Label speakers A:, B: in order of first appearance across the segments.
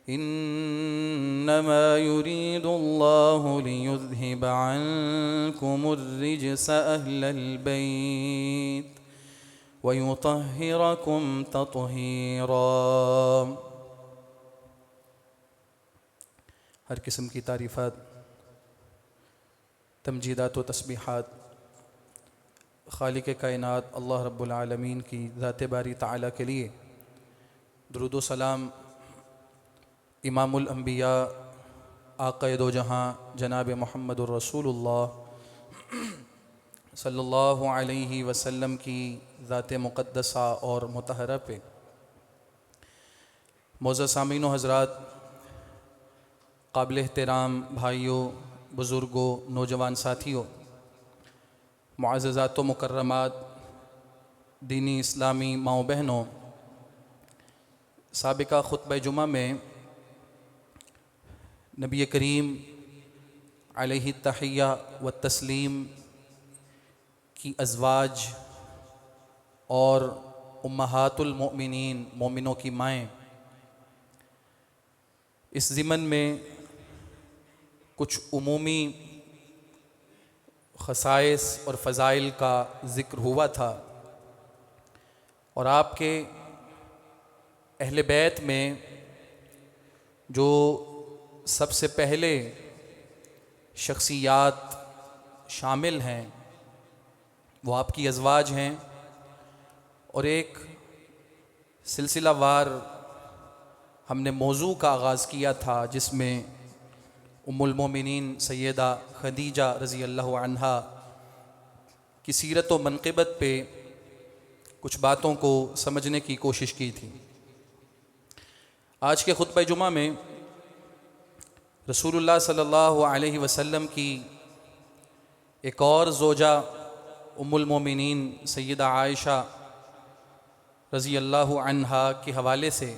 A: इन्नमा युरीदुल्लाहु लियुज़हिब अन्कुमुर्रिज्स अह्लल बैत वयुतहिरकुम तत्हीरा। हर किस्म की तारीफ़ात, तमजीदात व तस्बीहात खालिक कायनात अल्लाह रब्बुल आलमीन की ज़ात बारी ताला के लिए। दुरूद व सलाम इमामुल अंबिया आक़ाए दो जहाँ जनाब मुहम्मदुर रसूलुल्लाह सल्लल्लाहु अलैहि वसल्लम की ज़ात मुक़द्दसा और मुतहरा पे। मौज़ूद सामीन व हज़रात, काबिल एहतराम भाइयों, बुज़ुर्गों, नौजवान साथियों, मुअज़्ज़ज़ात व मुकर्रमात, दीनी इस्लामी माओ बहनों, साबिक़ा खुतबा जुमा में नबी करीम अलैहि तहिया व तस्लीम की अज़वाज और उम्महातुल मोमिनीन, मोमिनों की माएँ, इस ज़िमन में कुछ उमूमी ख़साइस और फ़ज़ाइल का ज़िक्र हुआ था और आपके अहले बैत में जो सबसे पहले शख्सियात शामिल हैं वो आपकी अज़वाज हैं। और एक सिलसिलावार हमने मौजू का आगाज़ किया था जिसमें उम्मुल मोमिनीन सैयदा खदीजा रज़ी अल्लाह अन्हा की सीरत व मनक़िबत पे कुछ बातों को समझने की कोशिश की थी। आज के खुतबा जुमा में रसूलुल्लाह सल्लल्लाहु अलैहि वसल्लम की एक और ज़ौजा उम्मुल मोमिनीन सैयदा आयशा रज़ी अल्लाह अन्हा के हवाले से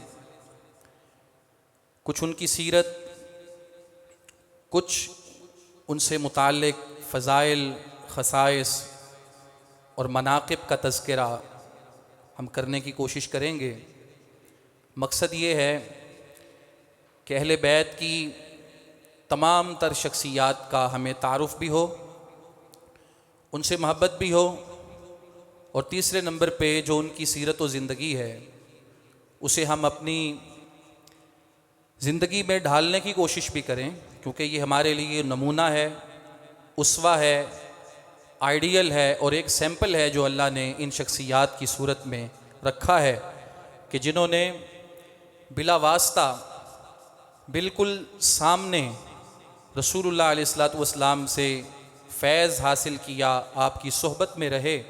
A: कुछ उनकी सीरत, कुछ उनसे मुताल्लिक़ फ़ज़ाइल, ख़साइस और मनाक़िब का तज़किरा हम करने की कोशिश करेंगे। मकसद ये है कि अहले बैत की तमाम तर शख्सियात का हमें तारुफ़ भी हो, उनसे मोहब्बत भी हो, और तीसरे नंबर पे जो उनकी सीरत व ज़िंदगी है उसे हम अपनी ज़िंदगी में ढालने की कोशिश भी करें, क्योंकि ये हमारे लिए नमूना है, उसवा है, आइडियल है और एक सैंपल है जो अल्लाह ने इन शख्सियात की सूरत में रखा है कि जिन्होंने बिला वास्ता बिल्कुल सामने रसूलुल्लाह अलैहिस्सलातु वस्सलाम से फैज़ हासिल किया, आपकी सोहबत में रहे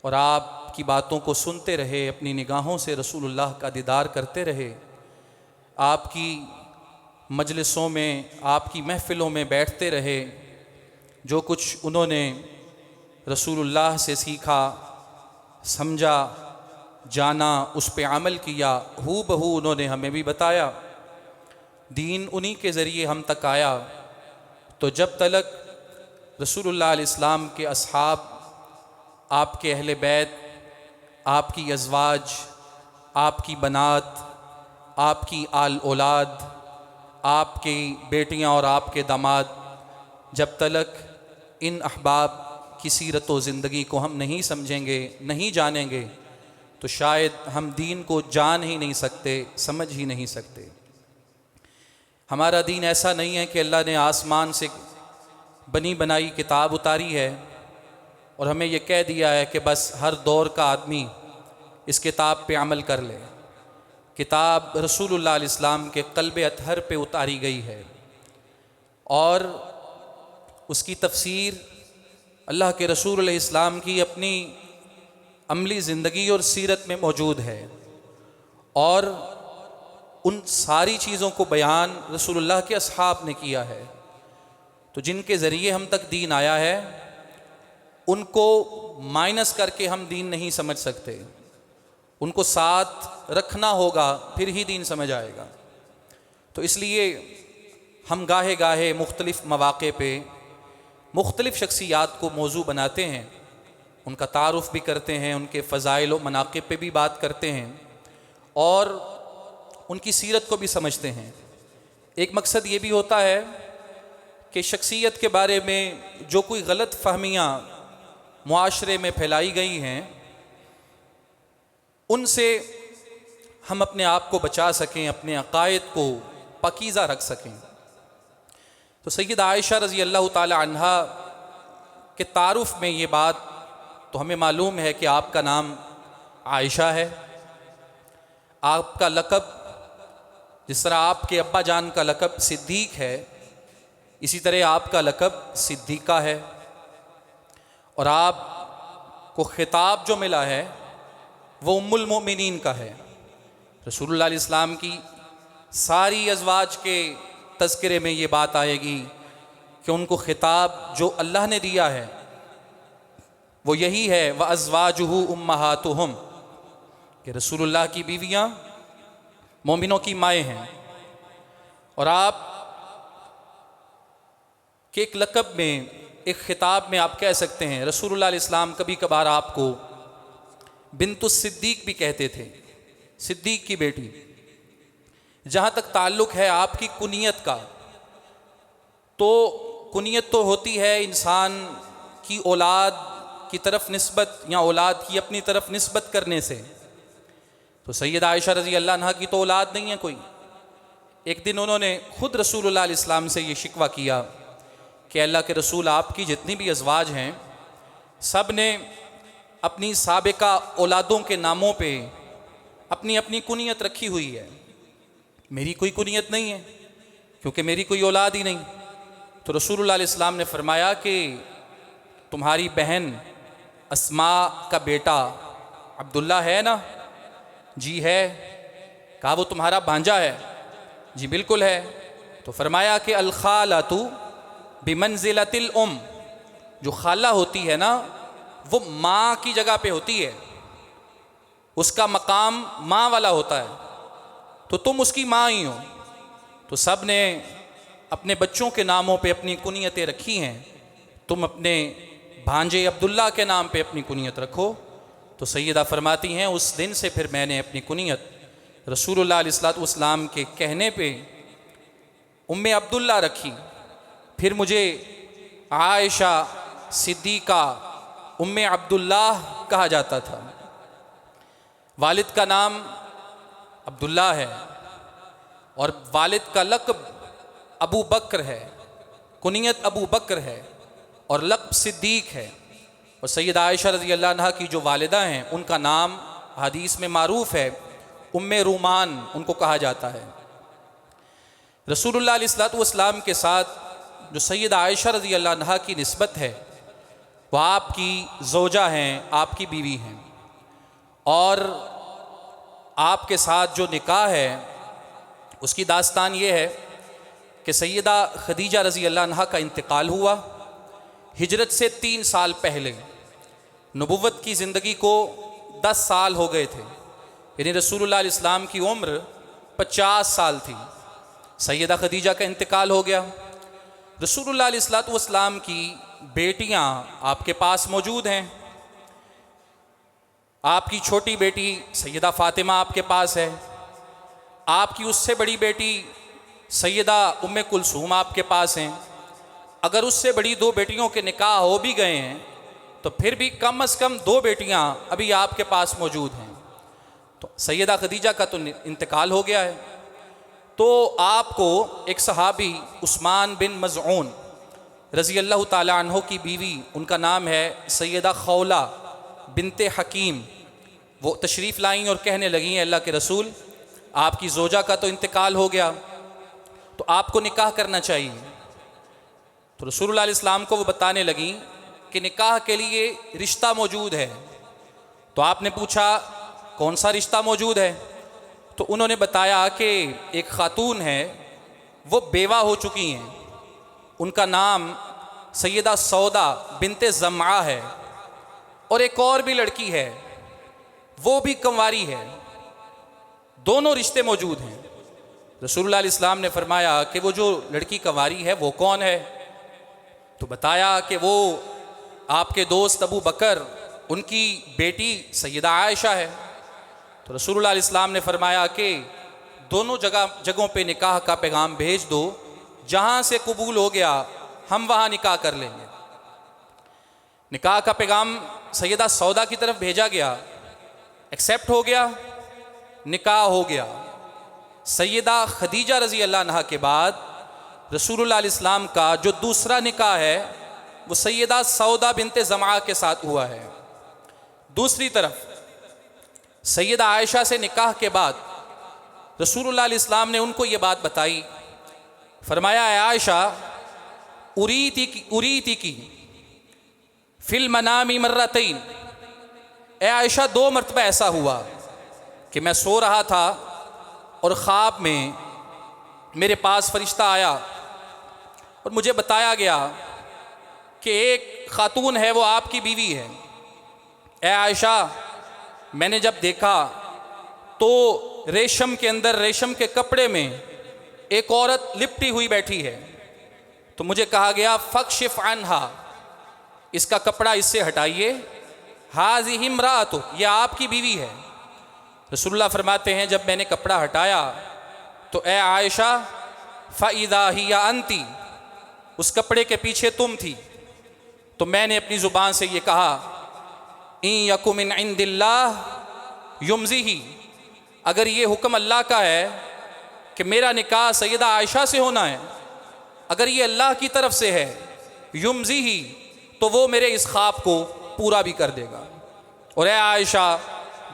A: और आपकी बातों को सुनते रहे, अपनी निगाहों से रसूलुल्लाह का दीदार करते रहे, आपकी मजलिसों में, आपकी महफ़िलों में बैठते रहे। जो कुछ उन्होंने रसूलुल्लाह से सीखा, समझा, जाना, उस पे अमल किया, हू बहू उन्होंने हमें भी बताया। दीन उन्हीं के ज़रिए हम तक आया। तो जब तलक रसूलुल्लाह अलैहिस्सलाम के अस्हाब, आपके अहले बैत, आपकी अज़वाज, आपकी बनात, आपकी आल औलाद, आपकी बेटियां और आपके दामाद, जब तलक इन अहबाब की सीरत व ज़िंदगी को हम नहीं समझेंगे, नहीं जानेंगे, तो शायद हम दीन को जान ही नहीं सकते, समझ ही नहीं सकते। हमारा दीन ऐसा नहीं है कि अल्लाह ने आसमान से बनी बनाई किताब उतारी है और हमें यह कह दिया है कि बस हर दौर का आदमी इस किताब पे अमल कर ले। किताब रसूलुल्लाह अलैहिस्सलाम के क़ल्ब अतहर पे उतारी गई है और उसकी तफसीर अल्लाह के रसूल अलैहिस्सलाम की अपनी अमली ज़िंदगी और सीरत में मौजूद है। और उन सारी चीज़ों को बयान रसूलुल्लाह के अस्हाब ने किया है। तो जिनके ज़रिए हम तक दीन आया है उनको माइनस करके हम दीन नहीं समझ सकते, उनको साथ रखना होगा, फिर ही दीन समझ आएगा। तो इसलिए हम गाहे गाहे मुख्तलिफ़ मौक़े पे मुख्तलिफ़ शख्सियात को मौजू बनाते हैं, उनका तारुफ़ भी करते हैं, उनके फ़ज़ाइल व मनाक़िब पे भी बात करते हैं और उनकी सीरत को भी समझते हैं। एक मकसद ये भी होता है कि शख्सियत के बारे में जो कोई गलत फहमियाँ मुआशरे में फैलाई गई हैं उनसे हम अपने आप को बचा सकें, अपने अकायद को पाकीज़ा रख सकें। तो सैयदा आयशा रज़ी अल्लाह ताला अन्हा के तारुफ़ में ये बात तो हमें मालूम है कि आपका नाम आयशा है, आपका लक़ब जिस तरह आपके अब्बा जान का लक़ब सिद्दीक है, इसी तरह आपका लक़ब सिद्दीक़ा है। और आपको खिताब जो मिला है वो उम्मुल मोमिनीन का है। रसूलुल्लाह इस्लाम की सारी अज़वाज के तज़किरे में ये बात आएगी कि उनको खिताब जो अल्लाह ने दिया है वो यही है, व अज़वाजुहु उम्महातुहुम, कि रसूलुल्लाह की बीवियाँ मोमिनों की माएँ हैं। और आप के एक लक़ब में, एक खिताब में आप कह सकते हैं, रसूलुल्लाह इस्लाम कभी कभार आपको बिन्तुस सिद्दीक भी कहते थे, सिद्दीक की बेटी। जहाँ तक ताल्लुक़ है आपकी कुनियत का, तो कुनियत तो होती है इंसान की औलाद की तरफ निस्बत या औलाद की अपनी तरफ निस्बत करने से। तो सैयदा आयशा रज़ी अल्लाह अन्हा की तो औलाद नहीं है कोई। एक दिन उन्होंने खुद रसूलुल्लाह इस्लाम से ये शिकवा किया कि अल्लाह के रसूल, आपकी जितनी भी अज़वाज हैं सब ने अपनी साबिका औलादों के नामों पे अपनी अपनी कुनियत रखी हुई है, मेरी कोई कुनियत नहीं है क्योंकि मेरी कोई औलाद ही नहीं। तो रसूलुल्लाह इस्लाम ने फरमाया कि तुम्हारी बहन अस्मा का बेटा अब्दुल्ला है ना? जी है। कहा वो तुम्हारा भांजा है? जी बिल्कुल है। तो फरमाया कि अल खालातु बिमंजिलतिल उम, जो खाला होती है ना वो माँ की जगह पे होती है, उसका मकाम माँ वाला होता है, तो तुम उसकी माँ ही हो। तो सब ने अपने बच्चों के नामों पे अपनी कुनियतें रखी हैं, तुम अपने भांजे अब्दुल्ला के नाम पे अपनी कुनियत रखो। तो सैयदा फरमाती हैं उस दिन से फिर मैंने अपनी कुनियत रसूलुल्लाह अलैहिस्सलातु वस्सलाम के कहने पे उम्मे अब्दुल्ला रखी। फिर मुझे आयशा सिद्दीक़ा उम्मे अब्दुल्लाह कहा जाता था। वालिद का नाम अब्दुल्ला है और वालिद का लक़ब अबू बकर है, कुनियत अबू बकर है और लक़ब सिद्दीक है। और सैयदा आयशा रज़ी अल्लाह अन्हा की जो वालिदा हैं उनका नाम हदीस में मारूफ़ है, उम्मे रूमान उनको कहा जाता है। रसूलुल्लाह अलैहिस्सलातु वस्सलाम के साथ जो सैयदा आयशा रज़ी अल्लाह अन्हा की निस्बत है वह आपकी ज़ौजा हैं, आपकी बीवी हैं। और आपके साथ जो निकाह है उसकी दास्तान ये है कि सैयदा खदीजा रज़ी अल्लाह अन्हा का इंतकाल हुआ हिजरत से 3 साल पहले। नबुव्वत की ज़िंदगी को 10 साल हो गए थे, यानी रसूलुल्लाह इस्लाम की उम्र 50 साल थी। सैयदा खदीजा का इंतकाल हो गया। रसूलुल्लाह अलैहिस्सलातु वस्सलाम की बेटियां आपके पास मौजूद हैं। आपकी छोटी बेटी सैयदा फ़ातिमा आपके पास है, आपकी उससे बड़ी बेटी सैयदा उम्मे कुलसूम आपके पास हैं। अगर उससे बड़ी 2 बेटियों के निकाह हो भी गए हैं तो फिर भी कम से कम 2 बेटियां अभी आपके पास मौजूद हैं। तो सैयदा खदीजा का तो इंतकाल हो गया है। तो आपको एक सहाबी उस्मान बिन मज़ऊन रज़ी अल्लाह ताला अन्हो की बीवी, उनका नाम है सैयदा खौला बिनते हकीम, वो तशरीफ़ लाईं और कहने लगी हैं अल्लाह के रसूल, आपकी ज़ौजा का तो इंतकाल हो गया तो आपको निकाह करना चाहिए। तो रसूलुल्लाह इस्लाम को वो बताने लगी कि निकाह के लिए रिश्ता मौजूद है। तो आपने पूछा कौन सा रिश्ता मौजूद है? तो उन्होंने बताया कि एक खातून है, वो बेवा हो चुकी हैं, उनका नाम सैयदा सौदा बिनते ज़मआ है, और एक और भी लड़की है वो भी कंवारी है, दोनों रिश्ते मौजूद हैं। रसूलुल्लाह इस्लाम ने फरमाया कि वो जो लड़की कंवारी है वो कौन है? तो बताया कि वो आपके दोस्त अबू बकर उनकी बेटी सैयदा आयशा है। तो रसूलुल्लाह इस्लाम ने फरमाया कि दोनों जगहों पे निकाह का पैगाम भेज दो, जहाँ से कबूल हो गया हम वहाँ निकाह कर लेंगे। निकाह का पैगाम सैयदा सौदा की तरफ भेजा गया, एक्सेप्ट हो गया, निकाह हो गया। सैयदा खदीजा रज़ी अल्लाह अन्हा के बाद रसूलुल्लाह अलैहिस्सलाम का जो दूसरा निकाह है वो सैयदा सौदा बिनते ज़मा के साथ हुआ है। दूसरी तरफ सैयदा आयशा से निकाह के बाद रसूलुल्लाह अलैहिस्सलाम ने उनको ये बात बताई, फरमाया है आयशा उरीती की फिल मनामी मर्रतैन, ए आयशा 2 मरतबा ऐसा हुआ कि मैं सो रहा था और ख्वाब में मेरे पास फरिश्ता आया और मुझे बताया गया कि एक खातून है वो आपकी बीवी है। ए आयशा, मैंने जब देखा तो रेशम के अंदर रेशम के कपड़े में एक औरत लिपटी हुई बैठी है, तो मुझे कहा गया फ़क्शिफ़ अन्हा, इसका कपड़ा इससे हटाइए, हाज़िही इम्राअतु, यह आपकी बीवी है। रसूलुल्लाह फरमाते हैं जब मैंने कपड़ा हटाया तो ए आयशा फ़इज़ा हिया अंती, उस कपड़े के पीछे तुम थी। तो मैंने अपनी ज़ुबान से ये कहा इन यकु मिन इंदिल्लाह युमज़िही, अगर ये हुक्म अल्लाह का है कि मेरा निकाह सैयदा आयशा से होना है, अगर ये अल्लाह की तरफ से है युमज़िही, तो वो मेरे इस ख्वाब को पूरा भी कर देगा। और ए आयशा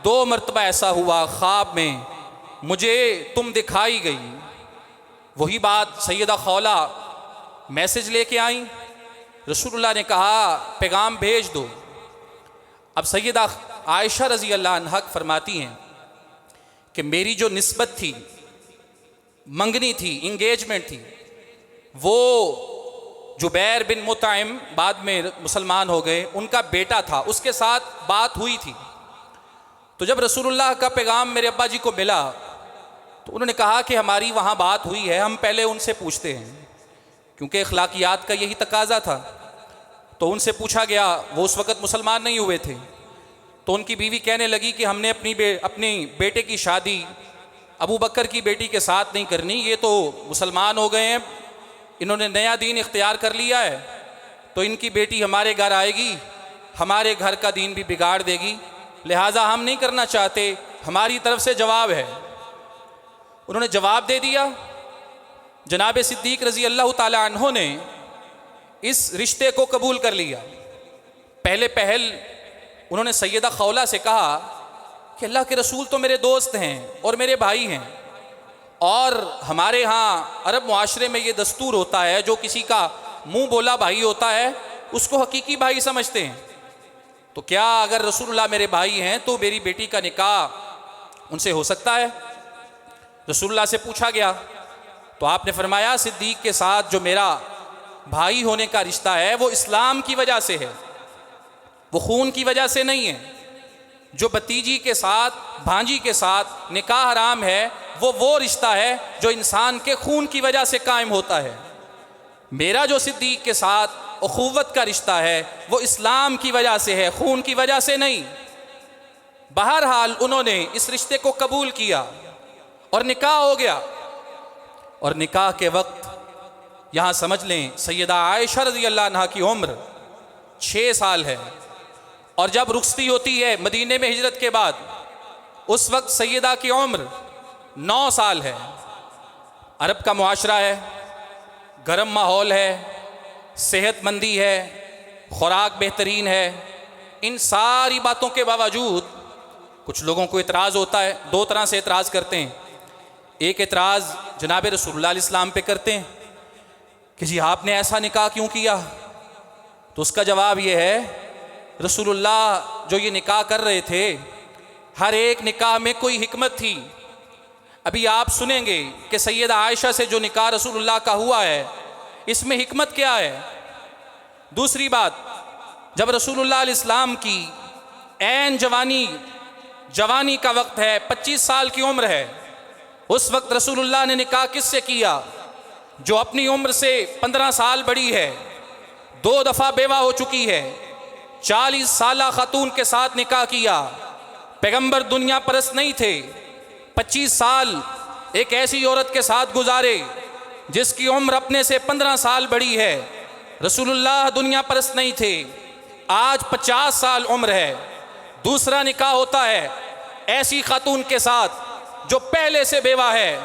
A: 2 मरतबा ऐसा हुआ ख्वाब में मुझे तुम दिखाई गई। वही बात सैयदा खौला मैसेज लेके आई, रसूलुल्लाह ने कहा पैगाम भेज दो। अब सैयदा आयशा रज़ी अल्लाह अन्हा फरमाती हैं कि मेरी जो निस्बत थी, मंगनी थी, इंगेजमेंट थी, वो जुबैर बिन मुताइम बाद में मुसलमान हो गए, उनका बेटा था, उसके साथ बात हुई थी। तो जब रसूलुल्लाह का पैगाम मेरे अब्बा जी को मिला तो उन्होंने कहा कि हमारी वहाँ बात हुई है, हम पहले उनसे पूछते हैं, क्योंकि अखलाकियात का यही तकाजा था। तो उनसे पूछा गया, वो उस वक़्त मुसलमान नहीं हुए थे। तो उनकी बीवी कहने लगी कि हमने अपनी बेटे की शादी अबू बकर की बेटी के साथ नहीं करनी, ये तो मुसलमान हो गए हैं, इन्होंने नया दीन इख्तियार कर लिया है, तो इनकी बेटी हमारे घर आएगी, हमारे घर का दीन भी बिगाड़ देगी, लिहाजा हम नहीं करना चाहते, हमारी तरफ से जवाब है। उन्होंने जवाब दे दिया। जनाब सिद्दीक रज़ी अल्लाह ताला अन्हो ने इस रिश्ते को कबूल कर लिया। पहल उन्होंने सैयदा खौला से कहा कि अल्लाह के रसूल तो मेरे दोस्त हैं और मेरे भाई हैं, और हमारे यहाँ अरब मुआशरे में ये दस्तूर होता है, जो किसी का मुंह बोला भाई होता है उसको हकीकी भाई समझते हैं, तो क्या अगर रसूलुल्लाह मेरे भाई हैं तो मेरी बेटी का निकाह उनसे हो सकता है? रसूलुल्लाह से पूछा गया तो आपने फरमाया सिद्दीक के साथ जो मेरा भाई होने का रिश्ता है वो इस्लाम की वजह से है, वो खून की वजह से नहीं है। जो भतीजी के साथ, भांजी के साथ निकाह हराम है वो रिश्ता है जो इंसान के खून की वजह से कायम होता है। मेरा जो सिद्दीक के साथ उखुव्वत का रिश्ता है वो इस्लाम की वजह से है, खून की वजह से नहीं। बहरहाल उन्होंने इस रिश्ते को कबूल किया और निकाह हो गया। और निकाह के वक्त यहाँ समझ लें सैयदा आयशा रज़ी अल्लाह अन्हा की उम्र 6 साल है, और जब रुखसती होती है मदीने में हिजरत के बाद, उस वक्त सैयदा की उम्र 9 साल है। अरब का मुआशरा है, गर्म माहौल है, सेहतमंदी है, खुराक बेहतरीन है, इन सारी बातों के बावजूद कुछ लोगों को इतराज़ होता है। 2 तरह से इतराज़ करते हैं। एक इतराज़ जनाब रसूलुल्लाह अलैहिस्सलाम पे करते हैं कि जी आपने ऐसा निकाह क्यों किया, तो उसका जवाब ये है रसूलुल्लाह जो ये निकाह कर रहे थे, हर एक निकाह में कोई हिकमत थी। अभी आप सुनेंगे कि सैयदा आयशा से जो निकाह रसूलुल्लाह का हुआ है इसमें हिकमत क्या है। दूसरी बात, जब रसूलुल्लाह अलैहिस्सलाम की ऐन जवानी का वक्त है, 25 साल की उम्र है, उस वक्त रसूलुल्लाह ने निकाह किससे किया? जो अपनी उम्र से 15 साल बड़ी है, 2 दफ़ा बेवा हो चुकी है, 40 साला खातून के साथ निकाह किया। पैगंबर दुनिया परस्त नहीं थे, 25 साल एक ऐसी औरत के साथ गुजारे जिसकी उम्र अपने से 15 साल बड़ी है। रसूलुल्लाह दुनिया परस्त नहीं थे, आज 50 साल उम्र है। दूसरा निकाह होता है ऐसी खातून के साथ जो पहले से बेवा है,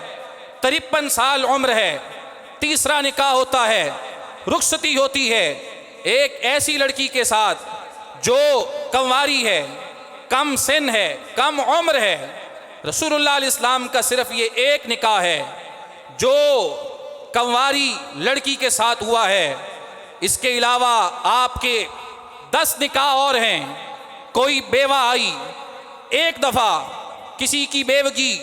A: 53 साल उम्र है। तीसरा निकाह होता है, रुखसती होती है एक ऐसी लड़की के साथ जो कंवारी है, कम सिन है, कम उम्र है। रसूलुल्लाह अलैहि सलाम का सिर्फ ये एक निकाह है जो कंवारी लड़की के साथ हुआ है। इसके अलावा आपके 10 निकाह और हैं। कोई बेवा आई 1 दफ़ा, किसी की बेवगी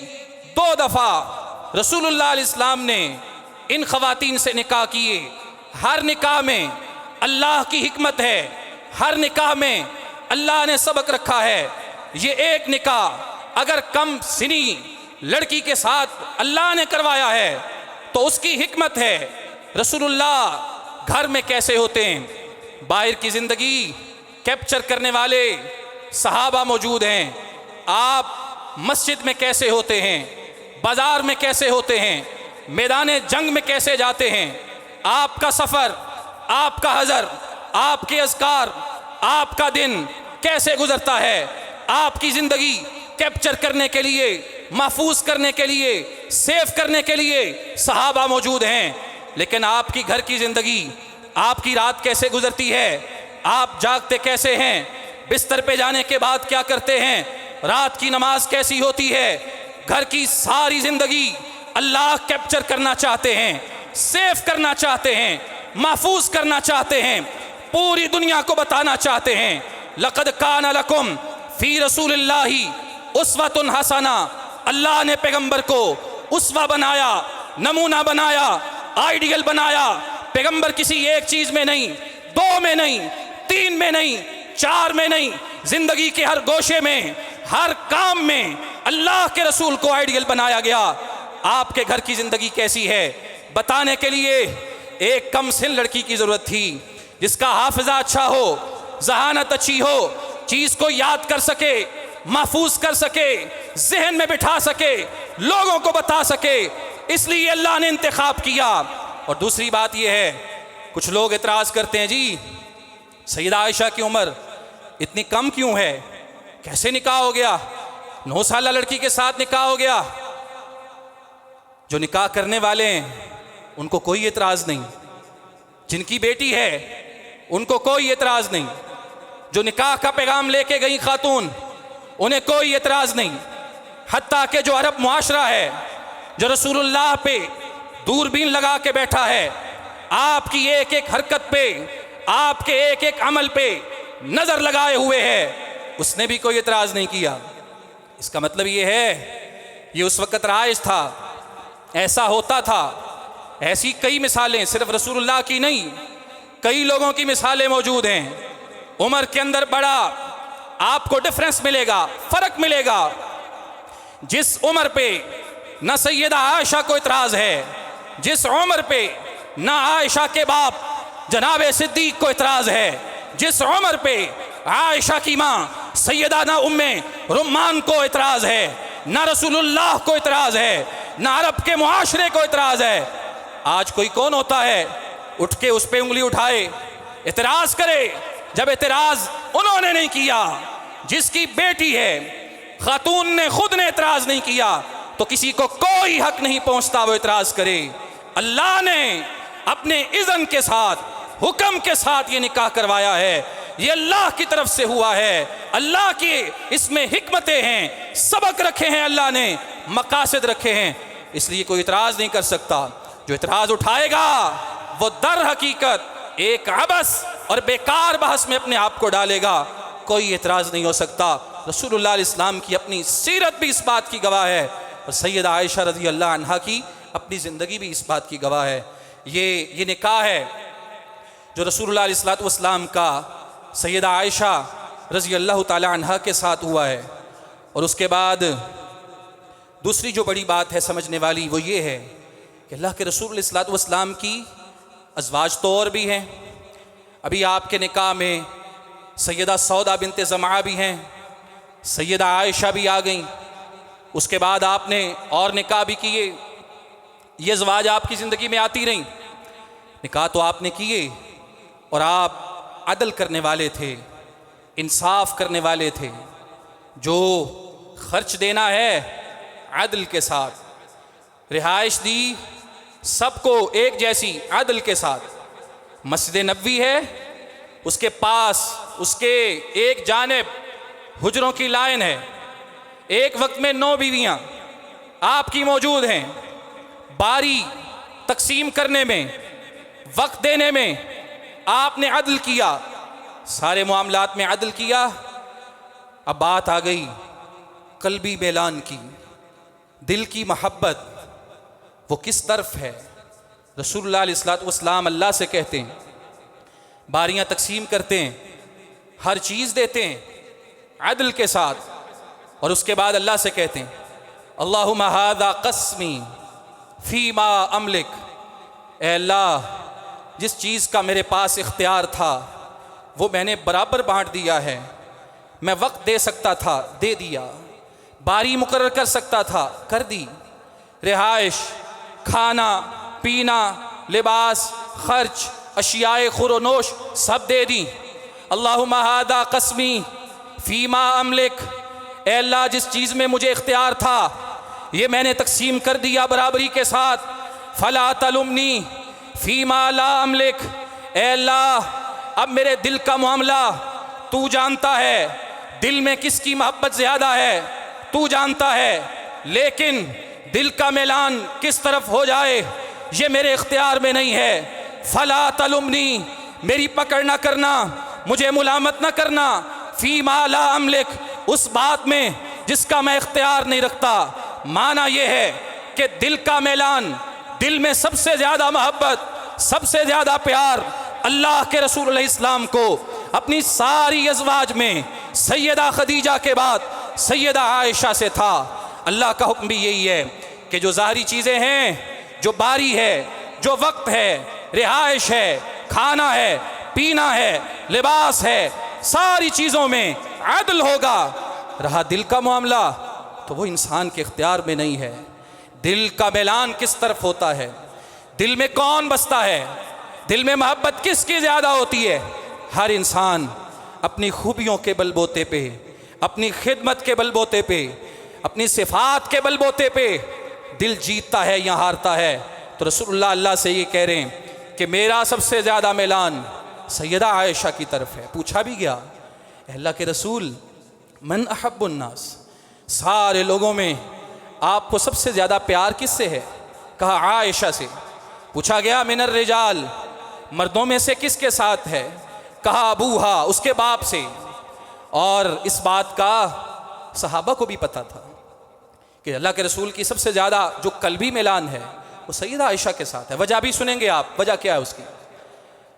A: 2 दफ़ा। रसूलुल्लाह अलैहि सलाम ने इन ख़वातीन से निकाह किए। हर निकाह में अल्लाह की हिकमत है, हर निकाह में अल्लाह ने सबक रखा है। ये एक निकाह अगर कम सिनी लड़की के साथ अल्लाह ने करवाया है तो उसकी हिकमत है। रसूलुल्लाह घर में कैसे होते हैं, बाहर की ज़िंदगी कैप्चर करने वाले सहाबा मौजूद हैं। आप मस्जिद में कैसे होते हैं, बाज़ार में कैसे होते हैं, मैदान जंग में कैसे जाते हैं। आपका सफ़र, आपका हज़र, आपके अज़कार, आपका दिन कैसे गुजरता है। आपकी ज़िंदगी कैप्चर करने के लिए, महफूज करने के लिए, सेव करने के लिए सहाबा मौजूद हैं। लेकिन आपकी घर की ज़िंदगी, आपकी रात कैसे गुजरती है, आप जागते कैसे हैं, बिस्तर पे जाने के बाद क्या करते हैं, रात की नमाज कैसी होती है। घर की सारी ज़िंदगी अल्लाह कैप्चर करना चाहते हैं, सेव करना चाहते हैं, महफूज करना चाहते हैं, पूरी दुनिया को बताना चाहते हैं। लक़द कान लकुम फ़ी रसूलिल्लाहि उस्वतुन हसना। अल्लाह ने पैगंबर को उस्वा बनाया, नमूना बनाया, आइडियल बनाया। पैगंबर किसी एक चीज़ में नहीं, 2 में नहीं, 3 में नहीं, 4 में नहीं, ज़िंदगी के हर गोशे में, हर काम में अल्लाह के रसूल को आइडियल बनाया गया। आपके घर की ज़िंदगी कैसी है बताने के लिए एक कम सिन लड़की की ज़रूरत थी जिसका हाफिज़ा अच्छा हो, ज़हानत अच्छी हो, चीज़ को याद कर सके, महफूज कर सके, जहन में बिठा सके, लोगों को बता सके। इसलिए अल्लाह ने इंतखाब किया। और दूसरी बात यह है, कुछ लोग एतराज़ करते हैं, जी सैयदा आयशा की उम्र इतनी कम क्यों है, कैसे निकाह हो गया, 9 साल लड़की के साथ निकाह हो गया। जो निकाह करने वाले हैं उनको कोई एतराज़ नहीं, जिनकी बेटी है उनको कोई एतराज़ नहीं, जो निकाह का पैगाम लेके गई खातून उन्हें कोई एतराज़ नहीं। हत्ता कि जो अरब मुआशरा है, जो रसूलुल्लाह पे दूरबीन लगा के बैठा है, आपकी एक एक हरकत पे, आपके एक एक अमल पे नज़र लगाए हुए है, उसने भी कोई एतराज़ नहीं किया। इसका मतलब ये है ये उस वक़्त राइज था, ऐसा होता था। ऐसी कई मिसालें, सिर्फ रसूलुल्लाह की नहीं, कई लोगों की मिसालें मौजूद हैं। उम्र के अंदर बड़ा आपको डिफरेंस मिलेगा, फ़र्क मिलेगा। जिस उम्र पे न सैयदा आयशा को इतराज़ है, जिस उम्र पे न आयशा के बाप जनाब सिद्दीक को इतराज़ है, जिस उम्र पे आयशा की माँ सैयदाना उम्मे रुम्मान को इतराज़ है, न रसूलुल्लाह को इतराज़ है, न अरब के मुआशरे को इतराज़ है। आज कोई कौन होता है उठ के उस पे उंगली उठाए, इतराज़ करे, जब इतराज़ उन्होंने नहीं किया, जिसकी बेटी है, खातून ने खुद ने इतराज़ नहीं किया, तो किसी को कोई हक नहीं पहुंचता वो इतराज़ करे। अल्लाह ने अपने इज़्न के साथ, हुक्म के साथ ये निकाह करवाया है, ये अल्लाह की तरफ से हुआ है। अल्लाह की इसमें हिकमतें हैं, सबक रखे हैं अल्लाह ने, मकासद रखे हैं, इसलिए कोई इतराज़ नहीं कर सकता। जो इतराज़ उठाएगा वो दर हकीकत एक अबस और बेकार बहस में अपने आप को डालेगा, कोई एतराज़ नहीं हो सकता। रसूलुल्लाह इस्लाम की अपनी सीरत भी इस बात की गवाह है और सैयदा आयशा रज़ी अल्लाह अन्हा की अपनी ज़िंदगी भी इस बात की गवाह है। ये निकाह है जो रसूलुल्लाह अलैहि वसल्लम का सैयदा आयशा रज़ी अल्लाह ताला अन्हा के साथ हुआ है। और उसके बाद दूसरी जो बड़ी बात है समझने वाली वो ये है कि अल्लाह के रसूल अलैहि वसल्लम की अज़वाज तो और भी हैं। अभी आपके निकाह में सैयदा सौदा बिनते ज़मा भी हैं, सैयदा आयशा भी आ गई, उसके बाद आपने और निकाह भी किए, ये ज़वाज आपकी ज़िंदगी में आती रहीं। निकाह तो आपने किए और आप अदल करने वाले थे, इंसाफ करने वाले थे। जो खर्च देना है अदल के साथ, रिहाइश दी सबको एक जैसी अदल के साथ। मस्जिद नबवी है, उसके पास उसके एक जानिब हुजरों की लाइन है, एक वक्त में 9 बीवियाँ आपकी मौजूद हैं। बारी तकसीम करने में, वक्त देने में आपने अदल किया, सारे मामलात में अदल किया। अब बात आ गई कल्बी मेलान की, दिल की मोहब्बत वो किस तरफ है। रसूलुल्लाह अलैहिस्सलातु वस्सलाम अल्लाह से कहते हैं, बारियां तकसीम करते हैं, हर चीज़ देते हैं अदल के साथ, और उसके बाद अल्लाह से कहते हैं अल्लाहुम्मा हाज़ा क़स्मी फ़ीमा अमलिक, ए अल्लाह जिस चीज़ का मेरे पास इख्तियार था वो मैंने बराबर बांट दिया है। मैं वक्त दे सकता था, दे दिया। बारी मुकर्रर कर सकता था, कर दी। रिहाइश, खाना पीना, लिबास, खर्च, अशियाए खुरोनोश सब दे दी। अल्लाहुम्मा हादा क़स्मी फ़ीमा अमलिक, ए अल्लाह जिस चीज़ में मुझे इख्तियार था ये मैंने तकसीम कर दिया बराबरी के साथ। फ़ला तलुमनी फ़ीमा ला अमलिक, ए अल्लाह अब मेरे दिल का मामला तू जानता है, दिल में किसकी मोहब्बत ज़्यादा है तू जानता है, लेकिन दिल का मिलान किस तरफ हो जाए ये मेरे इख्तियार में नहीं है। फ़ला तलुमनी, मेरी पकड़ ना करना, मुझे मुलामत ना करना। फ़ीमा ला अमलिक, उस बात में जिसका मैं इख्तियार नहीं रखता। माना यह है कि दिल का मिलान, दिल में सबसे ज़्यादा मोहब्बत, सबसे ज़्यादा प्यार अल्लाह के रसूल अलैहिस्सलाम को अपनी सारी अज़वाज में सैयदा खदीजा के बाद सैयदा आयशा से था। अल्लाह का हुक्म भी यही है कि जो ज़ाहरी चीज़ें हैं, जो बारी है, जो वक्त है, रिहाइश है, खाना है, पीना है, लिबास है, सारी चीज़ों में अदल होगा। रहा दिल का मामला तो वो इंसान के इख्तियार में नहीं है। दिल का मिलान किस तरफ होता है, दिल में कौन बसता है, दिल में मोहब्बत किसकी ज़्यादा होती है। हर इंसान अपनी खूबियों के बलबोते पे, अपनी खिदमत के बलबोते पे, अपनी सिफात के बलबोते पे दिल जीतता है या हारता है। तो रसूलुल्लाह अल्लाह से ये कह रहे हैं कि मेरा सबसे ज़्यादा मिलान सैयदा आयशा की तरफ है। पूछा भी गया, अल्लाह के रसूल मन अहब्बुन्नास, सारे लोगों में आपको सबसे ज़्यादा प्यार किससे है? कहा आयशा से। पूछा गया मिनर रिजाल, मर्दों में से किसके साथ है? कहा अबूहा, उसके बाप से। और इस बात का सहाबा को भी पता था कि अल्लाह के रसूल की सबसे ज़्यादा जो कल्बी मिलान है वो सैयदा आयशा के साथ है। वजह भी सुनेंगे आप, वजह क्या है उसकी,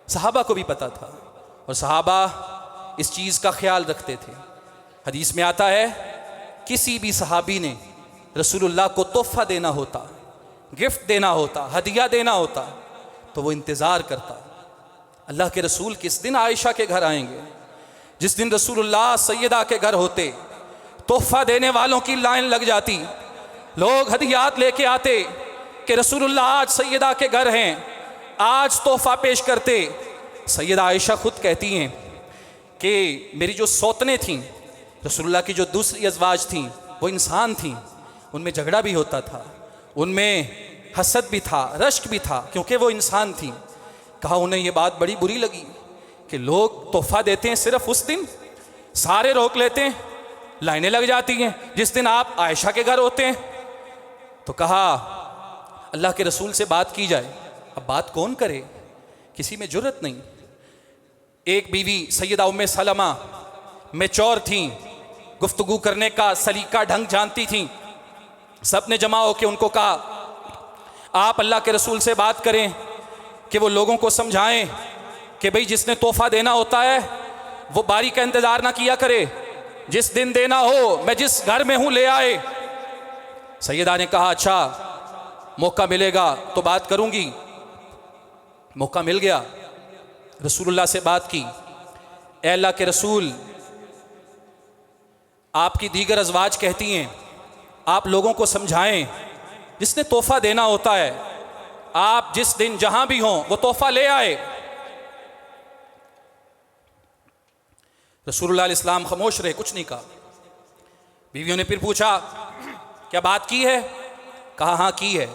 A: सहाबा को भी पता था और सहाबा इस चीज़ का ख्याल रखते थे। हदीस में आता है किसी भी सहाबी ने रसूलुल्लाह को तोहफ़ा देना होता, गिफ्ट देना होता, हदिया देना होता तो वो इंतज़ार करता अल्लाह के रसूल किस दिन आयशा के घर आएंगे। जिस दिन रसूलुल्लाह सैयदा के घर होते, तोहफ़ा देने वालों की लाइन लग जाती, लोग हदियात लेके आते कि रसूलुल्लाह आज सैयदा के घर हैं, आज तोहफ़ा पेश करते। सैयदा आयशा खुद कहती हैं कि मेरी जो सौतनें थीं, रसूलुल्लाह की जो दूसरी अज़वाज थीं, वो इंसान थीं, उनमें झगड़ा भी होता था, उनमें हसद भी था, रश्क भी था, क्योंकि वो इंसान थीं। कहा उन्हें ये बात बड़ी बुरी लगी कि लोग तोहफ़ा देते हैं सिर्फ उस दिन, सारे रोक लेते हैं, लाइनें लग जाती हैं जिस दिन आप आयशा के घर होते हैं। तो कहा अल्लाह के रसूल से बात की जाए। अब बात कौन करे, किसी में जुर्रत नहीं। एक बीवी सैयदा उम्मे सलमा मैच्योर थी, गुफ्तगू करने का सलीका ढंग जानती थी। सब ने जमा होकर उनको कहा आप अल्लाह के रसूल से बात करें कि वो लोगों को समझाएं कि भाई जिसने तोहफ़ा देना होता है वो बारी का इंतज़ार ना किया करे, जिस दिन देना हो मैं जिस घर में हूँ ले आए। सैयदा ने कहा अच्छा मौका मिलेगा तो बात करूँगी। मौका मिल गया, रसूलुल्लाह से बात की। ए अल्लाह के रसूल, आपकी दीगर अज़वाज कहती हैं आप लोगों को समझाएं। जिसने तोहफा देना होता है, आप जिस दिन जहां भी हों वो तोहफा ले आए। रसूलुल्लाह इस्लाम खामोश रहे, कुछ नहीं कहा। बीवियों ने फिर पूछा, क्या बात की है? कहा हाँ की है।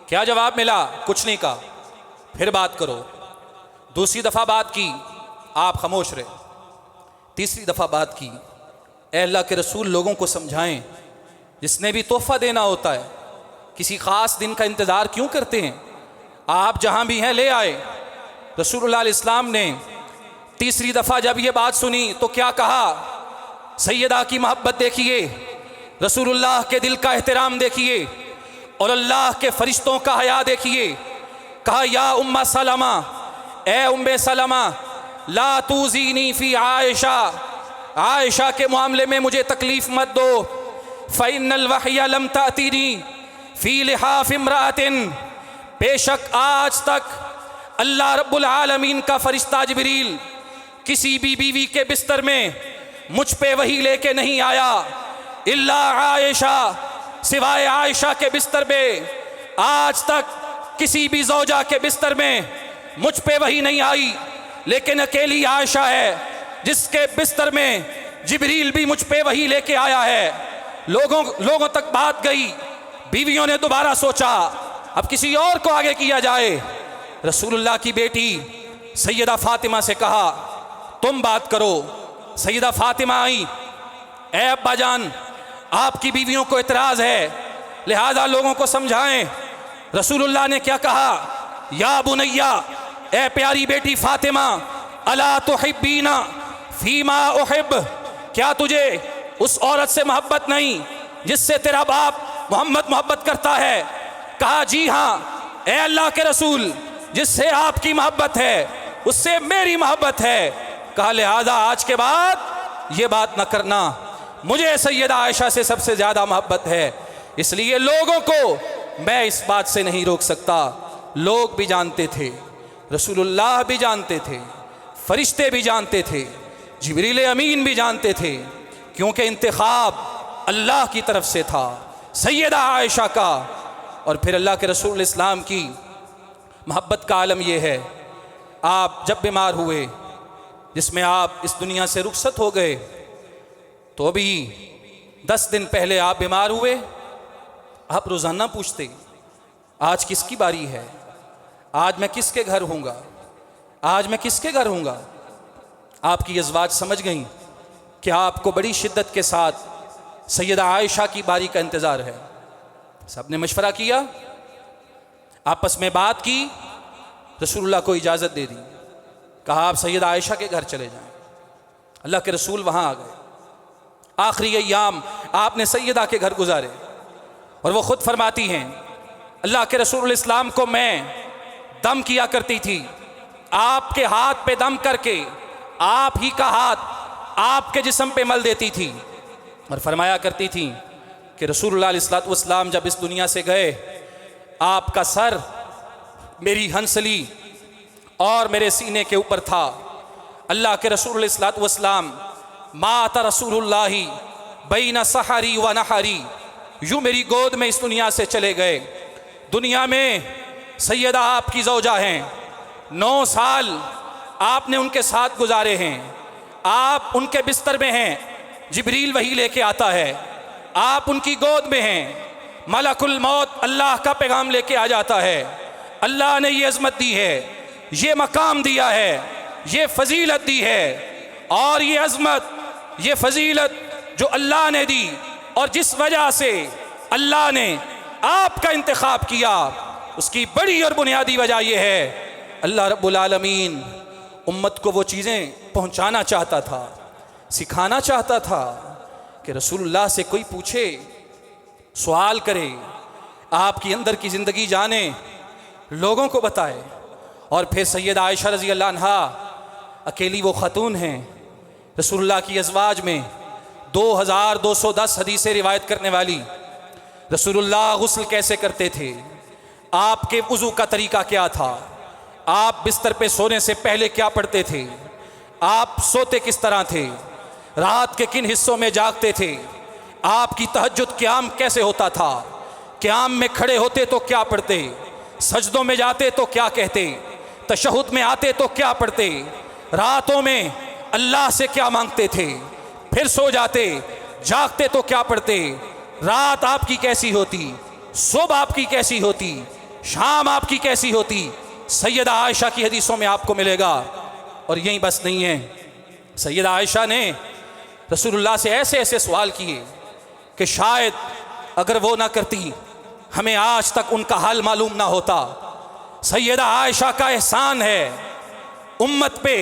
A: क्या जवाब मिला? कुछ नहीं कहा। फिर बात करो। दूसरी दफ़ा बात की, आप खामोश रहे। तीसरी दफ़ा बात की, ए अल्लाह के रसूल लोगों को समझाएं, जिसने भी तोहफा देना होता है किसी ख़ास दिन का इंतज़ार क्यों करते हैं? आप जहाँ भी हैं ले आए। रसूलुल्लाह इस्लाम ने तीसरी दफ़ा जब ये बात सुनी तो क्या कहा? सैयदा की मोहब्बत देखिए, रसूलुल्लाह के दिल का एहतराम देखिए और अल्लाह के फरिश्तों का हया देखिए। कहा, या उम्मा सलमा, ए उम्मे सलमा, ला तूज़ीनी फ़ी आयशा, आयशा के मामले में मुझे तकलीफ़ मत दो। फ़इन्नल वहय लम तातीनी फ़ी लिहाफ़ इम्राअतिन, बेशक आज तक अल्लाह रब्बुल आलमीन का फरिश्ता जिब्रील किसी भी बीवी के बिस्तर में मुझ पे वही लेके नहीं आया। इल्ला आयशा, सिवाय आयशा के बिस्तर पे आज तक किसी भी ज़ौजा के बिस्तर में मुझ पे वही नहीं आई, लेकिन अकेली आयशा है जिसके बिस्तर में जिब्रील भी मुझ पे वही लेके आया है। लोगों तक बात गई। बीवियों ने दोबारा सोचा अब किसी और को आगे किया जाए। रसूलुल्लाह की बेटी सैयदा फातिमा से कहा, तुम बात करो। सैयदा फातिमा आई, ए अब्बा जान, आपकी बीवियों को इतराज़ है, लिहाजा लोगों को समझाएं। रसूलुल्लाह ने क्या कहा? या बुनैया, ए प्यारी बेटी फातिमा, अला तुहिब्बीना फीमा उहिब, क्या तुझे उस औरत से मोहब्बत नहीं जिससे तेरा बाप मोहम्मद मोहब्बत करता है? कहा, जी हाँ ए अल्लाह के रसूल, जिससे आपकी मोहब्बत है उससे मेरी मोहब्बत है। कहा, लिहाजा आज के बाद ये बात न करना, मुझे सैयदा आयशा से सबसे ज़्यादा मोहब्बत है, इसलिए लोगों को मैं इस बात से नहीं रोक सकता। लोग भी जानते थे, रसूलुल्लाह भी जानते थे, फरिश्ते भी जानते थे, जिब्रील अमीन भी जानते थे, क्योंकि इंतखाब अल्लाह की तरफ से था सैयदा आयशा का। और फिर अल्लाह के रसूल इस्लाम की मोहब्बत का आलम यह है, आप जब बीमार हुए, जिसमें आप इस दुनिया से रुखसत हो गए, तो अभी 10 दिन पहले आप बीमार हुए, आप रोज़ाना पूछते आज किसकी बारी है, आज मैं किसके घर हूँगा, आज मैं किसके घर हूँगा। आपकी अज़वाज समझ गई कि आपको बड़ी शिद्दत के साथ सैयदा आयशा की बारी का इंतज़ार है। सब ने मशवरा किया, आपस में बात की, रसूलुल्लाह को इजाज़त दे दी। कहा, आप सैयदा आयशा के घर चले जाएं। अल्लाह के रसूल वहाँ आ गए। आखिरी अय्याम आपने सैयदा के घर गुजारे और वो ख़ुद फरमाती हैं, अल्लाह के रसूल इस्लाम को मैं दम किया करती थी, आपके हाथ पे दम करके आप ही का हाथ आपके जिस्म पे मल देती थी और फरमाया करती थी कि रसूलुल्लाह अलैहिस्सलातु वस्सलाम जब इस दुनिया से गए, आपका सर मेरी हंसली और मेरे सीने के ऊपर था। अल्लाह के रसूल अलैहिस्सलातु वस्सलाम माता रसूलुल्लाही बैना सहरी व नहरी, यूँ मेरी गोद में इस दुनिया से चले गए। दुनिया में सैयदा आपकी ज़ौजा हैं, 9 साल आपने उनके साथ गुजारे हैं, आप उनके बिस्तर में हैं, जिब्रील वही लेके आता है, आप उनकी गोद में हैं, मलकुल मौत अल्लाह का पैगाम लेके आ जाता है। अल्लाह ने ये अज़मत दी है, ये मकाम दिया है, ये फजीलत दी है, और ये अज़मत, ये फजीलत जो अल्लाह ने दी और जिस वजह से अल्लाह ने आपका इंतखाब किया, उसकी बड़ी और बुनियादी वजह यह है, अल्लाह रब्बुल आलमीन उम्मत को वो चीज़ें पहुँचाना चाहता था, सिखाना चाहता था कि रसूलुल्लाह से कोई पूछे, सवाल करे, आपकी अंदर की ज़िंदगी जाने, लोगों को बताए। और फिर सैयदा आयशा रज़ी अल्लाह अन्हा अकेली वो ख़तून हैं रसूलुल्लाह की अज़वाज में 2210 हदीसें रिवायत करने वाली। रसूलुल्लाह गुस्ल कैसे करते थे, आपके वज़ू का तरीका क्या था, आप बिस्तर पे सोने से पहले क्या पढ़ते थे, आप सोते किस तरह थे, रात के किन हिस्सों में जागते थे, आपकी तहज्जुद क़याम कैसे होता था, क़याम में खड़े होते तो क्या पढ़ते, सजदों में जाते तो क्या कहते, तशहुद में आते तो क्या पढ़ते, रातों में अल्लाह से क्या मांगते थे, फिर सो जाते, जागते तो क्या पढ़ते, रात आपकी कैसी होती, सुबह आपकी कैसी होती, शाम आपकी कैसी होती। सैयदा आयशा की हदीसों में आपको मिलेगा। और यही बस नहीं है, सैयदा आयशा ने रसूलुल्लाह से ऐसे ऐसे सवाल किए कि शायद अगर वो ना करती हमें आज तक उनका हाल मालूम ना होता। सैयदा आयशा का एहसान है उम्मत पे,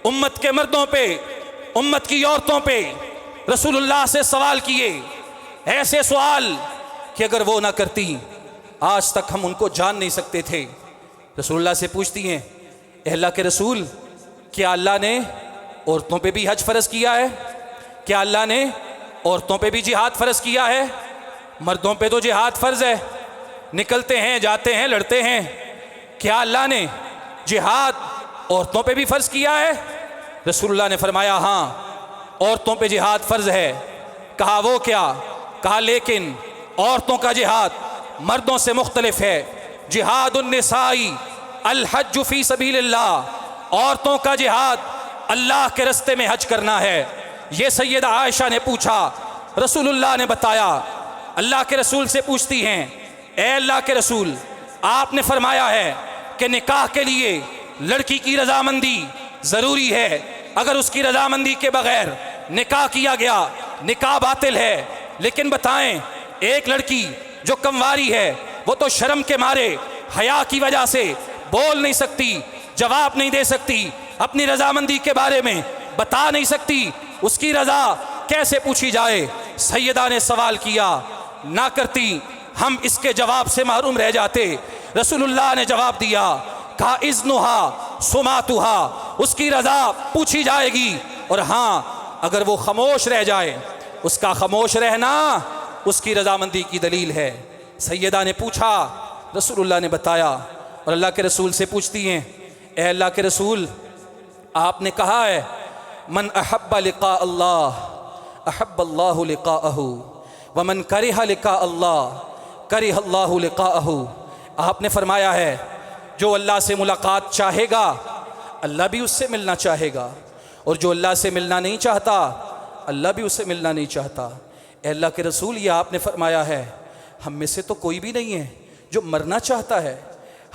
A: उम्मत के मर्दों पे, उम्मत की औरतों पे। रसूलुल्लाह से सवाल किए ऐसे सवाल कि अगर वो ना करती आज तक हम उनको जान नहीं सकते थे। रसूलुल्लाह से पूछती हैं, अल्लाह के रसूल, क्या अल्लाह ने औरतों पे भी हज फ़र्ज़ किया है? क्या अल्लाह ने औरतों पे भी जिहाद फ़र्ज़ किया है? मर्दों पे तो जिहाद फ़र्ज़ है, निकलते हैं, जाते हैं, लड़ते हैं। क्या अल्लाह ने जिहाद औरतों पे भी फ़र्ज़ किया है? रसूलुल्लाह ने फरमाया, हाँ, औरतों पे जिहाद फ़र्ज़ है। कहा वो क्या? कहा लेकिन औरतों का जिहाद मर्दों से मुख्तलिफ है। जिहादुन निसाई अल हज्जु फी सबीलिल्लाह, औरतों का जिहाद अल्लाह के रस्ते में हज करना है। ये सैयदा आयशा ने पूछा, रसूलुल्लाह ने बताया। अल्लाह के रसूल से पूछती हैं, ए अल्लाह के रसूल, आपने फरमाया है कि निकाह के लिए लड़की की रजामंदी ज़रूरी है, अगर उसकी रजामंदी के बगैर निकाह किया गया निकाह बातिल है। लेकिन बताएं, एक लड़की जो कमवारी है वो तो शर्म के मारे, हया की वजह से बोल नहीं सकती, जवाब नहीं दे सकती, अपनी रजामंदी के बारे में बता नहीं सकती, उसकी रजा कैसे पूछी जाए? सैयदा ने सवाल किया, ना करती हम इसके जवाब से महरूम रह जाते। रसूलुल्लाह ने जवाब दिया, कहा इज़्नुहा सुमातुहा, उसकी रजा पूछी जाएगी। और हाँ, अगर वो खामोश रह जाए, उसका खामोश रहना उसकी रजामंदी की दलील है। सैयदा ने पूछा, रसूलुल्लाह ने बताया। और अल्लाह के रसूल से पूछती हैं, ए अल्लाह के रसूल, आपने कहा है मन अहब्बा लिक़ा अल्लाह अहब्बल्लाहु लिक़ाअहु व मन करिहा लिक़ा अल्लाह करिहल्लाहु लिक़ाअहु। आपने फरमाया है जो अल्लाह से मुलाकात चाहेगा अल्लाह भी उससे मिलना चाहेगा, और जो अल्लाह से मिलना नहीं चाहता अल्लाह भी उससे मिलना नहीं चाहता। ए अल्लाह के रसूल, ये आपने फरमाया है हम में से तो कोई भी नहीं है जो मरना चाहता है,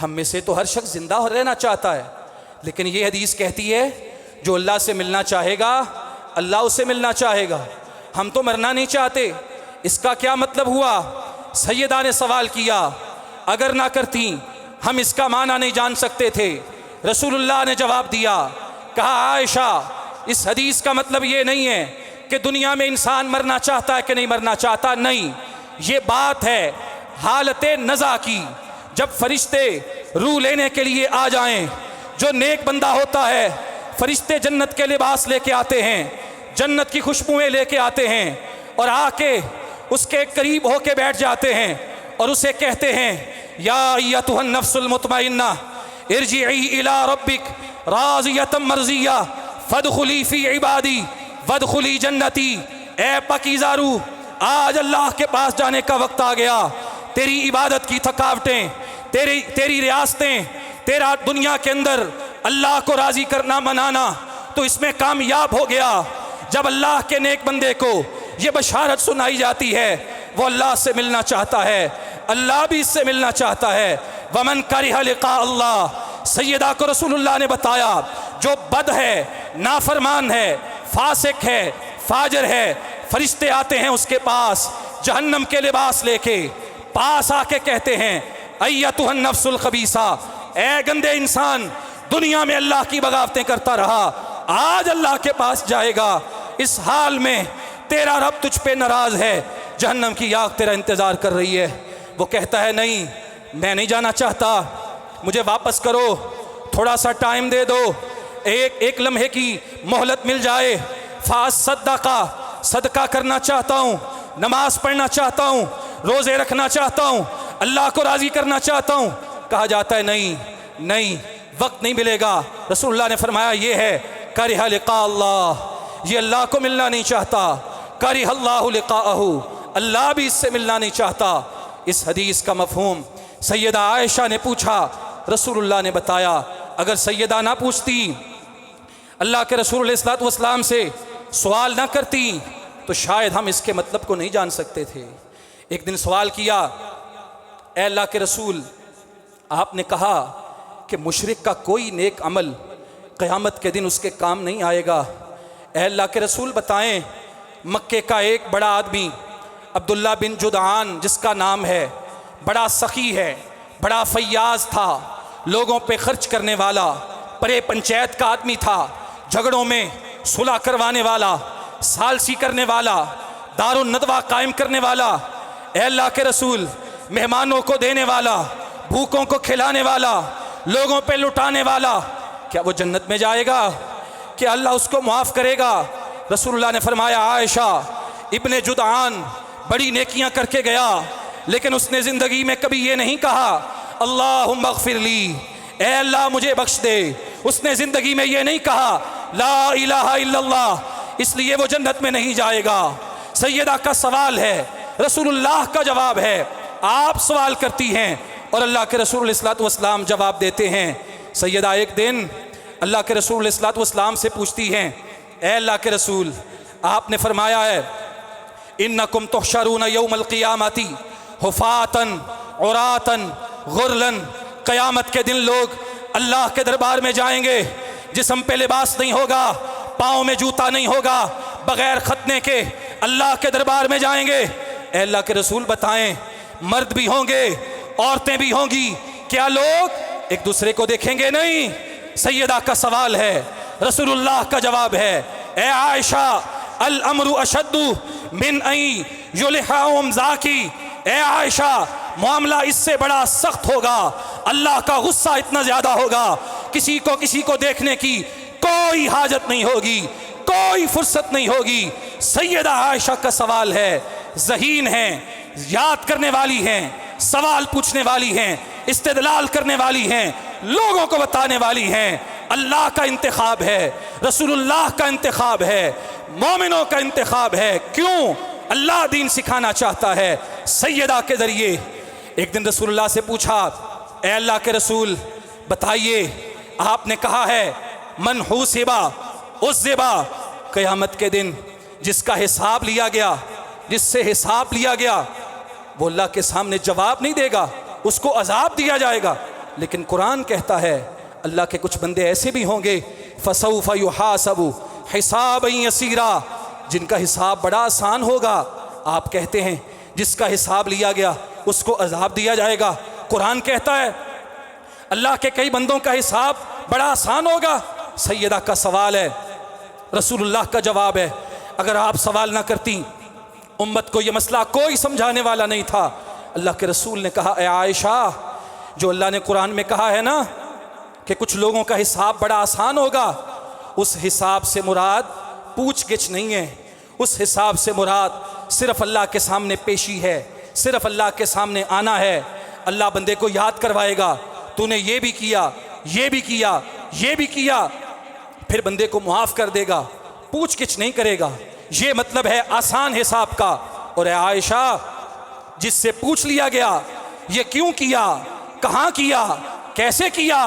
A: हम में से तो हर शख्स जिंदा रहना चाहता है। लेकिन ये हदीस कहती है जो अल्लाह से मिलना चाहेगा अल्लाह उससे मिलना चाहेगा। हम तो मरना नहीं चाहते, इसका क्या मतलब हुआ? सैयदा ने सवाल किया, अगर ना करती हम इसका माना नहीं जान सकते थे। रसूलुल्लाह ने जवाब दिया, कहा आयशा, इस हदीस का मतलब ये नहीं है कि दुनिया में इंसान मरना चाहता है कि नहीं मरना चाहता, नहीं, ये बात है हालत नज़ा की। जब फरिश्ते रूह लेने के लिए आ जाएं, जो नेक बंदा होता है, फरिश्ते जन्नत के लिबास लेके आते हैं, जन्नत की खुशबुएं लेके आते हैं और आके उसके करीब होके बैठ जाते हैं और उसे कहते हैं, या अय्यतुहन नफ्सुल मुतमइन्ना इरजिई इला रब्बिक राज़ियतम मर्ज़िया फदखुली फ़ी इबादी वदखुली जन्नती। ए पाकीज़ा रूह, आज अल्लाह के पास जाने का वक्त आ गया। तेरी इबादत की थकावटें, तेरी रियासतें, तेरा दुनिया के अंदर अल्लाह को राज़ी करना मनाना, तो इसमें कामयाब हो गया। जब अल्लाह के नेक बंदे को ये बशारत सुनाई जाती है, वो अल्लाह से मिलना चाहता है, अल्लाह भी इससे मिलना चाहता है। वमन करिहा लिक़ा अल्लाह, सैयदा को रसूलुल्लाह ने बताया, जो बद है, नाफरमान है, फासिक है, फाजिर है, फरिश्ते आते हैं उसके पास जहन्नम के लिबास लेके, पास आके कहते हैं, अय्यतुहन नफ्सुल खबीसा, ए गंदे इंसान, दुनिया में अल्लाह की बगावतें करता रहा, आज अल्लाह के पास जाएगा। इस हाल में तेरा रब तुझ पे नाराज है, जहन्नम की आग तेरा इंतज़ार कर रही है। वो कहता है, नहीं, मैं नहीं जाना चाहता, मुझे वापस करो, थोड़ा सा टाइम दे दो, एक लम्हे की मोहलत मिल जाए। फास सदका करना चाहता हूँ, नमाज पढ़ना चाहता हूँ, रोज़े रखना चाहता हूँ, अल्लाह को राज़ी करना चाहता हूँ। कहा जाता है, नहीं, वक्त नहीं मिलेगा। रसूलुल्लाह ने फरमाया, ये है करिहा लिक़ा अल्लाह, ये अल्लाह को मिलना नहीं चाहता। करिहल्लाहु लिक़ाअहु, अल्लाह भी इससे मिलना नहीं चाहता। इस हदीस का मफ़हूम सैयदा आयशा ने पूछा, रसूलुल्लाह ने बताया। अगर सैयदा ना पूछती, अल्लाह के रसूल अलैहिस्सलातु वस्सलाम से सवाल ना करती, तो शायद हम इसके मतलब को नहीं जान सकते थे। एक दिन सवाल किया, ए अल्लाह के रसूल, आपने कहा कि मुशरिक का कोई नेक अमल क़यामत के दिन उसके काम नहीं आएगा। ए अल्लाह के रसूल बताएं, मक्के का एक बड़ा आदमी अब्दुल्ला बिन जुदआन जिसका नाम है, बड़ा सखी है, बड़ा फैयाज था, लोगों पे खर्च करने वाला, परे पंचायत का आदमी था, झगड़ों में सुलह करवाने वाला, सालसी करने वाला, दारुन नदवा कायम करने वाला। ए अल्लाह के रसूल, मेहमानों को देने वाला, भूखों को खिलाने वाला, लोगों पे लुटाने वाला, क्या वो जन्नत में जाएगा? क्या अल्लाह उसको माफ़ करेगा? रसूलुल्लाह ने फरमाया, आयशा, इब्ने जुदआन बड़ी नेकियां करके गया, लेकिन उसने ज़िंदगी में कभी ये नहीं कहा अल्लाहुम्मा अग़फ़िरली, ए अल्लाह मुझे बख्श दे। उसने ज़िंदगी में ये नहीं कहा ला इलाहा इल्लल्लाह, इसलिए वो जन्नत में नहीं जाएगा। सैयदा का सवाल है, रसूलुल्लाह का जवाब है। आप सवाल करती हैं और अल्लाह के रसूल अलैहिस्सलातु वस्सलाम जवाब देते हैं। सैयदा एक दिन अल्लाह के रसूल अलैहिस्सलातु वस्सलाम से पूछती हैं, ए अल्लाह के रसूल, आपने फरमाया है इन्नकुम तुहशरून यौमल क़ियामती हुफ़ातन औरातन गुरलन, क़यामत के दिन लोग अल्लाह के दरबार में जाएंगे, जिस्म पे लिबास नहीं होगा, पाँव में जूता नहीं होगा, बग़ैर खतने के अल्लाह के दरबार में जाएंगे। ए अल्लाह के रसूल बताएं, मर्द भी होंगे, औरतें भी होंगी, क्या लोग एक दूसरे को देखेंगे? नहीं। सैयदा का सवाल है, रसूलुल्लाह का जवाब है, ए आयशा, अल अमरु अशद्दु मिन अन युलिहाहुम ज़ाकी, ए आयशा, मामला इससे बड़ा सख्त होगा, अल्लाह का गुस्सा इतना ज़्यादा होगा, किसी को देखने की कोई हाजत नहीं होगी, कोई फुर्सत नहीं होगी। सैयदा आयशा का सवाल है, ज़हीन हैं, याद करने वाली हैं, सवाल पूछने वाली हैं, इस्तेदलाल करने वाली हैं, लोगों को बताने वाली हैं। अल्लाह का इंतखाब है, रसूलुल्लाह का इंतखाब है, मोमिनों का इंतखाब है। क्यों? अल्लाह दीन सिखाना चाहता है सैयदा के ज़रिए। एक दिन रसूलुल्लाह से पूछा, ए अल्लाह के रसूल बताइए, आपने कहा है मन हुसिबा उज़्ज़िबा, क़यामत के दिन जिसका हिसाब लिया गया, जिससे हिसाब लिया गया, वो अल्लाह के सामने जवाब नहीं देगा, उसको अजाब दिया जाएगा। लेकिन कुरान कहता है अल्लाह के कुछ बंदे ऐसे भी होंगे, फसौफ युहासबु हिसाबन यसीरा, जिनका हिसाब बड़ा आसान होगा। आप कहते हैं जिसका हिसाब लिया गया उसको अजाब दिया जाएगा। कुरान कहता है अल्लाह के कई बंदों का हिसाब बड़ा आसान होगा। सैयदा का सवाल है, रसूलुल्लाह का जवाब है। अगर आप सवाल ना करती, उम्मत को ये मसला कोई समझाने वाला नहीं था। अल्लाह के रसूल ने कहा, ए आयशा, जो अल्लाह ने कुरान में कहा है ना कि कुछ लोगों का हिसाब बड़ा आसान होगा, उस हिसाब से मुराद पूछ गिछ नहीं है। उस हिसाब से मुराद सिर्फ अल्लाह के सामने पेशी है, सिर्फ अल्लाह के सामने आना है। अल्लाह बंदे को याद करवाएगा, तूने ये भी किया, ये भी किया, ये भी किया, फिर बंदे को मुआफ़ कर देगा, पूछ गिछ नहीं करेगा। ये मतलब है आसान हिसाब का। और आयशा, जिससे पूछ लिया गया ये क्यों किया, कहाँ किया, कैसे किया,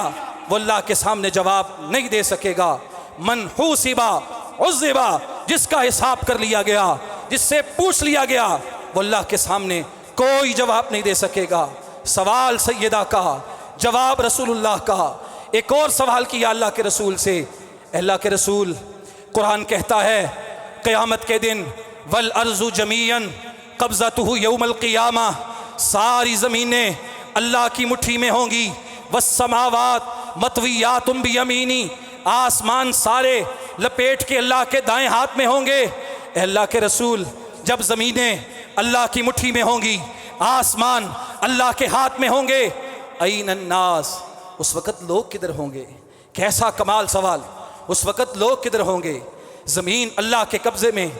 A: वो अल्लाह के सामने जवाब नहीं दे सकेगा। मन हुसिबा उज़्ज़िबा, जिसका हिसाब कर लिया गया, जिससे पूछ लिया गया, वो अल्लाह के सामने कोई जवाब नहीं दे सकेगा। सवाल सैयदा का, जवाब रसूलुल्लाह का। एक और सवाल किया अल्लाह के रसूल से, अल्लाह के रसूल, कुरान कहता है क़यामत के दिन वल अर्ज़ु जमीअन क़ब्ज़तुहु यौमल क़ियामा, सारी ज़मीनें अल्लाह की मुट्ठी में होंगी। वस्समावात मतवियातुम बियमीनी, आसमान सारे लपेट के अल्लाह के दाएं हाथ में होंगे। अल्लाह के रसूल, जब ज़मीनें अल्लाह की मुट्ठी में होंगी, आसमान अल्लाह के हाथ में होंगे, अय्नन्नास, उस वक़्त लोग किधर होंगे? कैसा कमाल सवाल। उस वक़्त लोग किधर होंगे? ज़मीन अल्लाह के कब्ज़े में,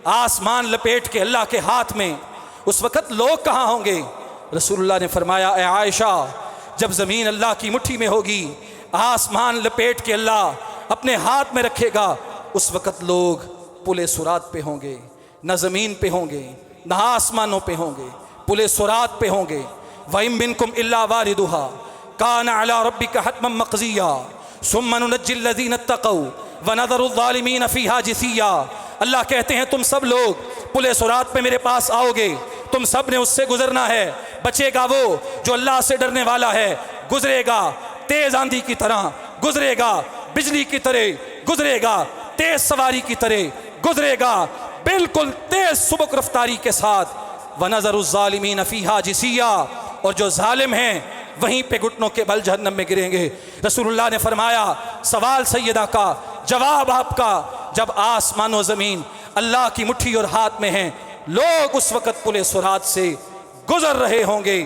A: आसमान लपेट के अल्लाह के हाथ में, उस वक़्त लोग कहाँ होंगे? रसूलुल्लाह ने फरमाया, ए आयशा, जब ज़मीन अल्लाह की मुट्ठी में होगी, आसमान लपेट के अल्लाह अपने हाथ में रखेगा, उस वक़्त लोग पुले सुरात पे होंगे, न ज़मीन पे होंगे न आसमानों पे होंगे, पुले सुरात पे होंगे। वइम मिनकुम इल्ला वारिदुहा काना अला रब्बिका हतमम मक़ज़िया सुम्मा नुनज्जिल लज़ीना इत्तक़ौ व नज़रु ज़ालिमीन फ़ीहा जिसिया। अल्लाह कहते हैं तुम सब लोग पुले सुरात पे मेरे पास आओगे, तुम सब ने उससे गुजरना है। बचेगा वो जो अल्लाह से डरने वाला है, गुजरेगा तेज आंधी की तरह, गुजरेगा बिजली की तरह, गुजरेगा तेज सवारी की तरह, गुजरेगा बिल्कुल तेज सुबक रफ्तारी के साथ। वनज़रु ज़ालिमीन फ़ीहा जिसिया, और जो जालिम हैं वहीं पे घुटनों के बल जहन्नम में गिरेंगे। रसूलुल्लाह ने फरमाया, सवाल सैयदा का, जवाब आपका, जब आसमान और ज़मीन अल्लाह की मुट्ठी और हाथ में हैं, लोग उस वक़्त पुले सुरात से गुजर रहे होंगे।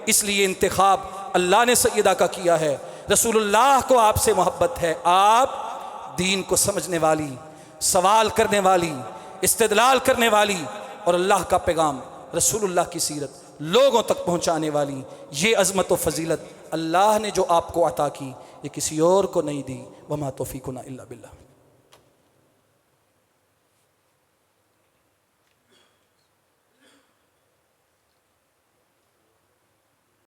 A: इसलिए इंतखाब अल्लाह ने सैयदा का किया है। रसूलुल्लाह को आपसे मोहब्बत है। आप दीन को समझने वाली, सवाल करने वाली, इस्तिदलाल करने वाली और अल्लाह का पैगाम, रसूलुल्लाह की सीरत लोगों तक पहुँचाने वाली, ये अज़मत व फ़जीलत अल्लाह ने जो आपको अता की, ये किसी और को नहीं दी। वमा तौफ़ीक़ुना इल्ला बिल्लाह।